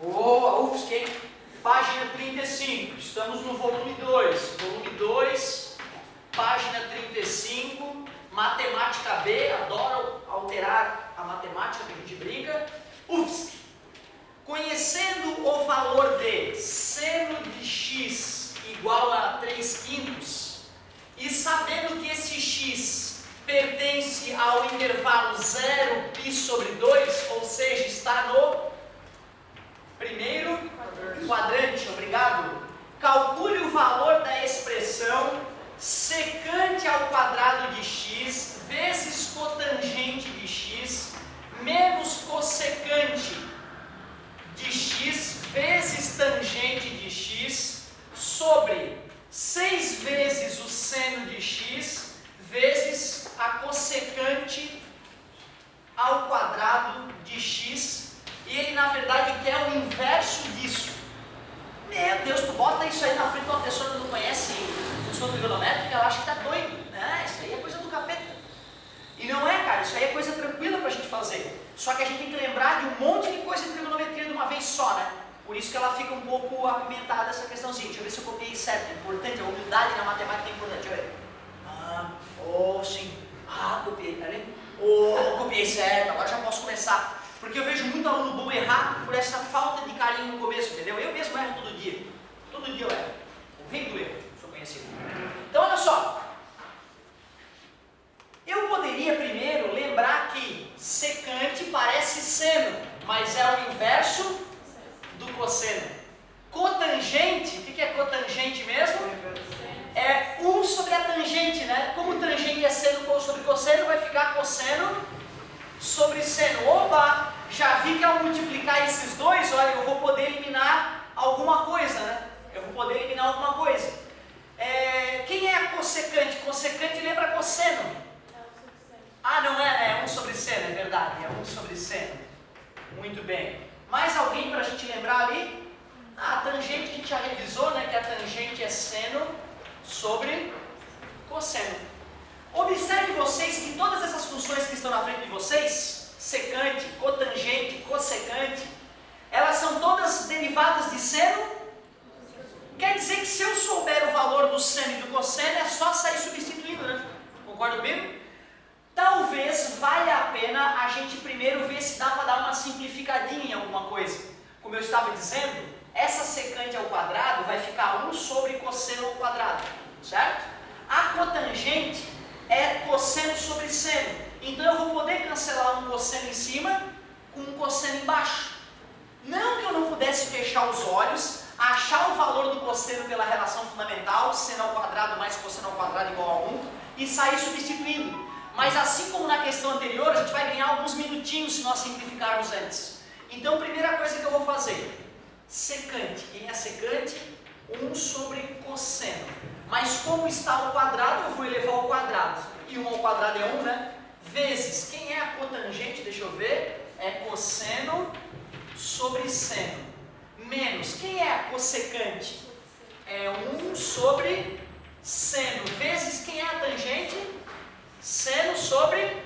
Boa, UFSC, página 35, estamos no volume 2. Volume 2, página 35, matemática B, adoro alterar a matemática que a gente brinca. UFSC, conhecendo o valor de seno de x igual a 3/5 e sabendo que esse x pertence ao intervalo 0π/2, ou seja, está no primeiro quadrante, obrigado. Calcule o valor da expressão secante ao quadrado de x vezes cotangente de x menos cossecante de x vezes tangente de x sobre 6 vezes o seno de x vezes a cossecante ao quadrado de x. E ele, na verdade, quer o inverso disso. Meu Deus, tu bota isso aí na frente de uma pessoa que não conhece função trigonométrica, ela acha que está doido. Isso aí é coisa do capeta. E não é, cara, isso aí é coisa tranquila para a gente fazer. Só que a gente tem que lembrar de um monte de coisa de trigonometria de uma vez só, né? Por isso que ela fica um pouco apimentada, essa questãozinha. Deixa eu ver se eu copiei certo. É importante, a humildade na matemática é importante. Deixa eu ver. Sim. Copiei, tá vendo? Copiei certo, agora já posso começar. Porque eu vejo muito aluno bom errar por essa falta de carinho no começo, entendeu? Eu mesmo erro todo dia. Todo dia eu erro. O rei do erro, sou conhecido. Então, olha só. Eu poderia primeiro lembrar que secante parece seno, mas é o inverso do cosseno. Cotangente, o que é cotangente mesmo? É 1 sobre a tangente, né? Como tangente é seno sobre cosseno, vai ficar cosseno sobre seno. Opa! Já vi que ao multiplicar esses dois, olha, eu vou poder eliminar alguma coisa, né? Eu vou poder eliminar alguma coisa. Quem é a cossecante? Cossecante lembra cosseno. Não é 1 sobre seno, é verdade, é 1 sobre seno. Muito bem. Mais alguém para a gente lembrar ali? A tangente a gente já revisou, né? Que a tangente é seno sobre cosseno. Observe vocês que todas essas funções que estão na frente de vocês, secante, cotangente, cossecante, elas são todas derivadas de seno. Quer dizer que se eu souber o valor do seno e do cosseno, é só sair substituindo, né? Concorda comigo? Talvez valha a pena a gente primeiro ver se dá para dar uma simplificadinha em alguma coisa. Como eu estava dizendo, essa secante ao quadrado vai ficar 1 sobre cosseno ao quadrado, certo? A cotangente é cosseno sobre seno. Então eu vou poder cancelar um cosseno em cima com um cosseno embaixo. Não que eu não pudesse fechar os olhos, achar o valor do cosseno pela relação fundamental, seno ao quadrado mais cosseno ao quadrado igual a 1, e sair substituindo. Mas assim como na questão anterior, a gente vai ganhar alguns minutinhos se nós simplificarmos antes. Então, primeira coisa que eu vou fazer, secante. Quem é secante? 1 sobre cosseno. Mas como está ao quadrado, eu vou elevar ao quadrado. E 1 ao quadrado é 1, né? Vezes, quem é a cotangente? Deixa eu ver. É cosseno sobre seno. Menos, quem é a cossecante? É 1 sobre seno. Vezes, quem é a tangente? Seno sobre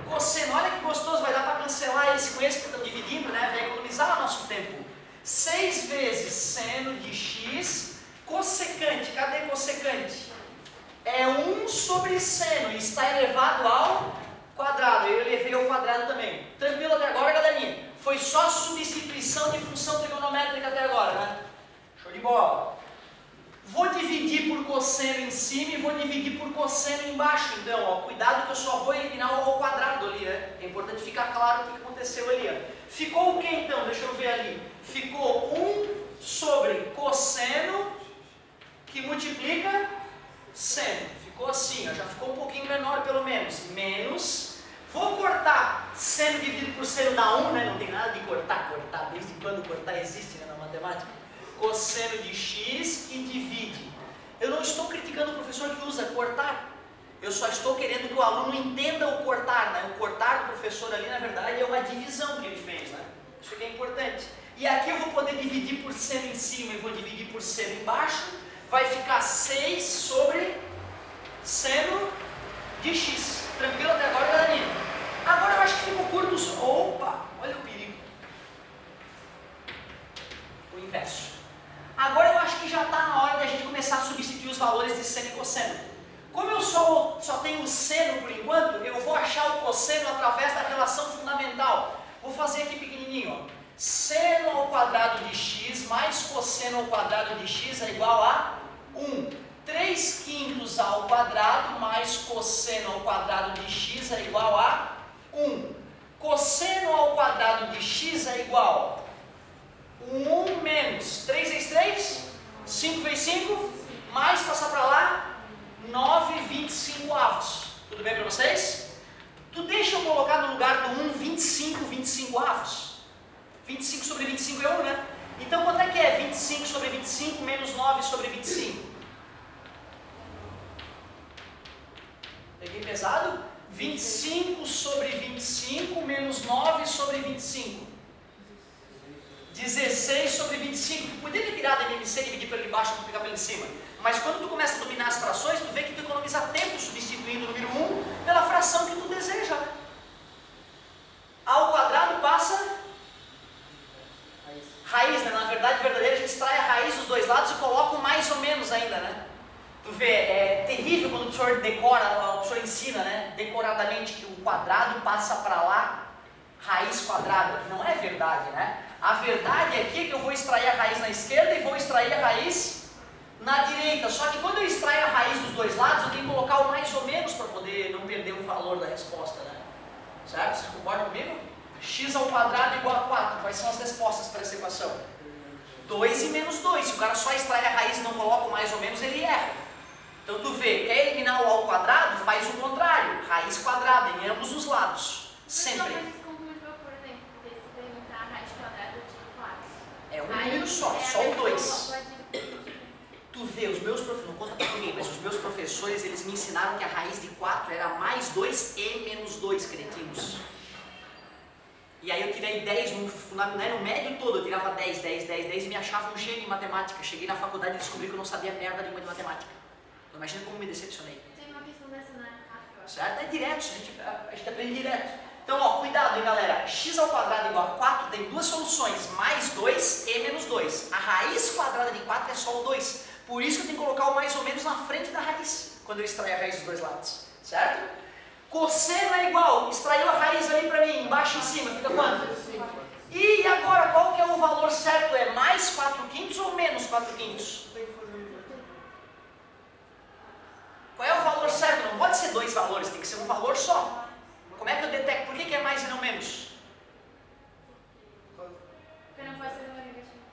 cosseno. Olha que gostoso, vai dar para cancelar esse com esse que estão dividindo, né? Vai economizar o nosso tempo. 6 vezes seno de x, cossecante. Cadê cossecante? É 1 sobre seno e está elevado ao quadrado. Eu elevei ao quadrado também. Tranquilo até agora, galerinha? Foi só substituição de função trigonométrica até agora, né? Show de bola. Vou dividir por cosseno em cima e vou dividir por cosseno embaixo. Então, ó, cuidado que eu só vou eliminar o ao quadrado ali, né? É importante ficar claro o que aconteceu ali, ó. Ficou o que então? Deixa eu ver ali. Ficou 1 sobre cosseno que multiplica seno. Ficou assim, ó, já ficou um pouquinho menor pelo menos. Menos. Vou cortar seno dividido por seno dá 1, né? Não tem nada de cortar. Desde quando cortar existe, né, na matemática? Cosseno de x que divide. Eu não estou criticando o professor que usa cortar. Eu só estou querendo que o aluno entenda o cortar, né? O cortar do professor ali, na verdade, é uma divisão que ele fez, né? Isso aqui é importante. E aqui eu vou poder dividir por seno em cima e vou dividir por seno embaixo. Vai ficar 6 sobre seno de x. Tranquilo até agora, galerinha? Agora eu acho que ficou curto. Opa, olha o perigo. fazer aqui pequenininho, ó. Seno ao quadrado de x mais cosseno ao quadrado de x é igual a 1. 3/5 ao quadrado mais cosseno ao quadrado de x é igual a 1. Cosseno ao quadrado de x é igual a 1 menos 3 vezes 3, 5 vezes 5, mais passar para lá, 9/25. Tudo bem para vocês? Tu deixa eu colocar no lugar do 1, 25/25. 25 sobre 25 é 1, né? Então quanto é que é 25 sobre 25 menos 9 sobre 25? Peguei pesado? 25 sobre 25 menos 9 sobre 25. 16 sobre 25. Tu poderia tirar da MMC e dividir pelo embaixo e multiplicar pelo em cima. Mas quando tu começa a dominar as frações, tu vê que tu economiza tempo substituindo o número 1 pela fração que tu deseja, né? Ao quadrado passa raiz, né? Na verdade verdadeira, a gente extrai a raiz dos dois lados e coloca um mais ou menos ainda, né? Tu vê, é terrível quando o professor decora, o professor ensina, né? Decoradamente que o quadrado passa para lá, raiz quadrada. Não é verdade, né? A verdade aqui é que eu vou extrair a raiz na esquerda e vou extrair a raiz na direita. Só que quando eu extraio a raiz dos dois lados, eu tenho que colocar o mais ou menos para poder não perder o valor da resposta, né? Certo? Vocês concordam comigo? X ao quadrado igual a 4. Quais são as respostas para essa equação? 2 e menos 2. Se o cara só extrai a raiz e não coloca o mais ou menos, ele erra. Então tu vê, quer eliminar o ao quadrado, faz o contrário. Raiz quadrada em ambos os lados. Sempre. É um número só o 2. Tu vê, os meus professores, não conta pra ninguém, mas os meus professores, eles me ensinaram que a raiz de 4 era mais 2 e menos 2, cretinos. E aí eu tirei 10 no médio todo, eu tirava 10 e me achava um gênio em matemática. Cheguei na faculdade e descobri que eu não sabia merda nenhuma de matemática. Então imagina como me decepcionei. Tem uma questão dessa na CAF, certo? É direto, a gente aprende direto. Então, ó, cuidado, hein, galera. X ao quadrado igual a 4 tem duas soluções, mais 2 e menos 2. A raiz quadrada de 4 é só o 2. Por isso que eu tenho que colocar o mais ou menos na frente da raiz, quando eu extrair a raiz dos dois lados, certo? Cosseno é igual, extraiu a raiz ali pra mim, embaixo e em cima, fica quanto? E agora, qual que é o valor certo? É mais 4/5 ou menos 4/5? Qual é o valor certo? Não pode ser dois valores, tem que ser um valor só. Como é que eu detecto? Por que é mais e não menos? Porque não pode ser número negativo.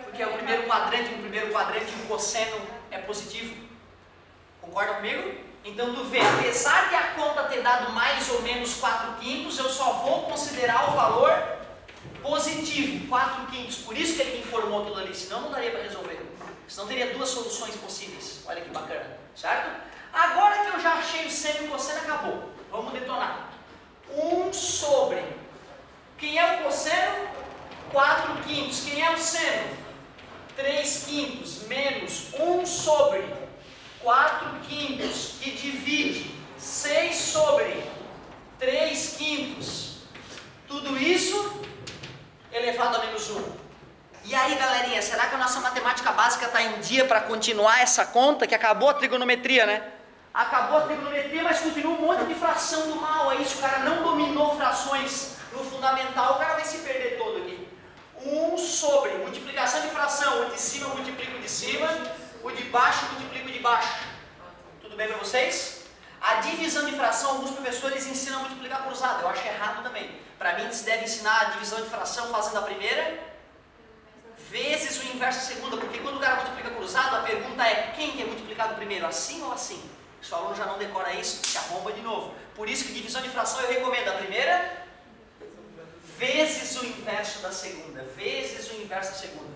Porque é o primeiro quadrante, no primeiro quadrante o cosseno é positivo. Concorda comigo? Então tu vê, apesar de a conta ter dado mais ou menos 4/5, eu só vou considerar o valor positivo, 4/5. Por isso que ele me informou tudo ali, senão não daria para resolver. Senão teria duas soluções possíveis. Olha que bacana, certo? Agora que eu já achei o seno e o cosseno, acabou. Vamos detonar. 1 sobre. Quem é o cosseno? 4/5. Quem é o seno? 3/5 menos 1 sobre 4/5, que divide 6 sobre 3/5. Tudo isso elevado a menos 1. E aí, galerinha, será que a nossa matemática básica está em dia para continuar essa conta? Que acabou a trigonometria, né? Acabou a trigonometria, mas continua um monte de fração do mal aí. Se o cara não dominou frações no fundamental, o cara vai se perder todo aqui. 1 sobre multiplicação de fração. O de cima eu multiplico de cima, o de baixo eu multiplico de baixo. Tudo bem para vocês? A divisão de fração, alguns professores ensinam a multiplicar cruzado. Eu acho errado também. Para mim, se deve ensinar a divisão de fração fazendo a primeira vezes o inverso da segunda, porque quando o cara multiplica cruzado, a pergunta é quem que é multiplicado primeiro, assim ou assim? Se o aluno já não decora isso, se arromba de novo. Por isso que divisão de fração eu recomendo a primeira vezes o inverso da segunda, vezes o inverso da segunda.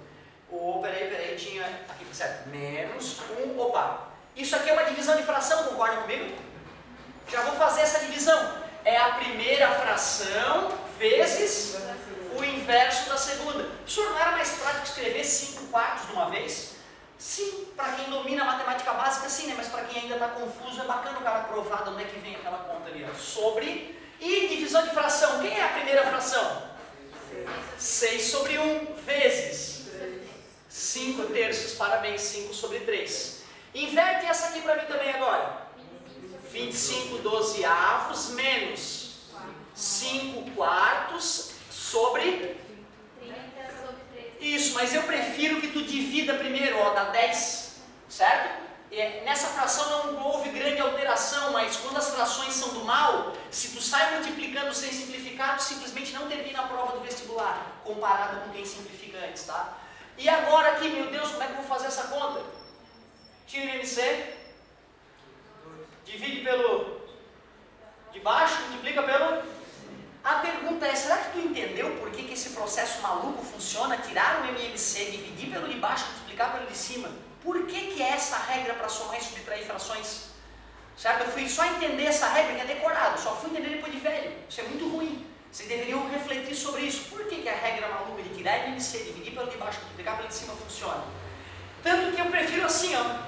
Peraí, tinha aqui, certo? Menos 1, opa. Isso aqui é uma divisão de fração, concordam comigo? Já vou fazer essa divisão. É a primeira fração vezes o inverso da segunda. Professor, não era mais prático escrever 5/4 de uma vez? Sim, para quem domina a matemática básica, sim, né? Mas para quem ainda está confuso, é bacana o cara provar de onde é que vem aquela conta ali, ó. Sobre, e divisão de fração, quem é a primeira fração? 6 sobre 1 vezes 5/3, parabéns, 5 sobre 3. Inverte essa aqui para mim também agora. 25/12 menos sobre... 30 sobre 13. Isso, mas eu prefiro que tu divida primeiro, ó, dá 10, certo? Nessa fração não houve grande alteração, mas quando as frações são do mal, se tu sai multiplicando sem simplificar, tu simplesmente não termina a prova do vestibular, comparado com quem simplifica antes, tá? E agora aqui, meu Deus, como é que eu vou fazer essa conta? Tira o MC, divide pelo de baixo, multiplica pelo... A pergunta é, será que tu entendeu por que esse processo maluco funciona? Tirar o MMC, dividir pelo de baixo, multiplicar pelo de cima. Por que é essa regra para somar e subtrair frações? Certo? Eu fui só entender essa regra que é decorado, só fui entender depois de velho. Isso é muito ruim. Vocês deveriam refletir sobre isso. Por que a regra maluca de tirar MMC, dividir pelo de baixo, multiplicar pelo de cima funciona? Tanto que eu prefiro assim, ó.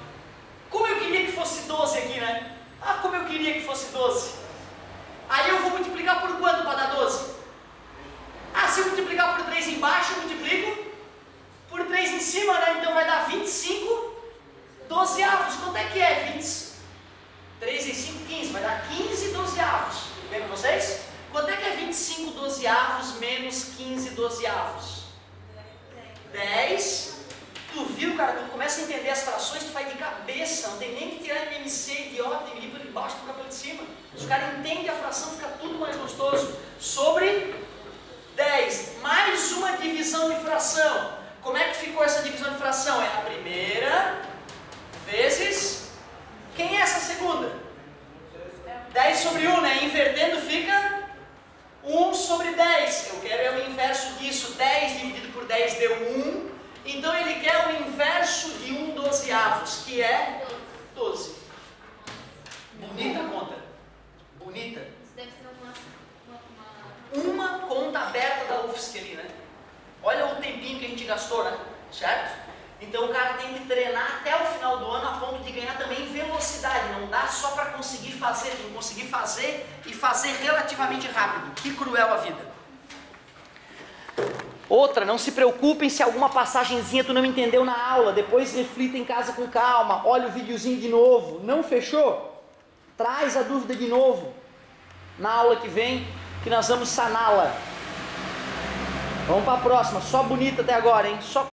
Como eu queria que fosse 12 aqui, né? Ah, como eu queria que fosse 12. Aí eu vou multiplicar por quanto para dar 12? Ah, se eu multiplicar por 3 embaixo, eu multiplico por 3 em cima, né? Então vai dar 25 dozeavos. Quanto é que é 20? 3 em 5, 15. Vai dar 15 dozeavos. Tudo bem com vocês? Quanto é que é 25 dozeavos menos 15 dozeavos? 10. Tu viu, cara? Quando começa a entender as frações, tu vai de cabeça. Não tem nem que tirar MMC, idiota, dividir por baixo, por pelo de cima. Se o cara entende a fração, fica tudo mais gostoso. Sobre 10. Mais uma divisão de fração. Como é que ficou essa divisão de fração? É a primeira vezes... Quem é essa segunda? 10 sobre 1, né? Invertendo fica 1 sobre 10. Eu quero é o inverso disso. 10 dividido por 10 deu 1. Então ele quer o inverso de 1 dozeavos, que é 12. Bonita a conta. Bonita. Isso deve ser Uma conta aberta da UFSC ali, né? Olha o tempinho que a gente gastou, né? Certo? Então o cara tem que treinar até o final do ano a ponto de ganhar também velocidade. Não dá só para conseguir fazer, tem que conseguir fazer e fazer relativamente rápido. Que cruel a vida. Outra, não se preocupem se alguma passagenzinha tu não entendeu na aula. Depois reflita em casa com calma. Olha o videozinho de novo. Não fechou? Traz a dúvida de novo na aula que vem, que nós vamos saná-la. Vamos para a próxima. Só bonita até agora, hein? Só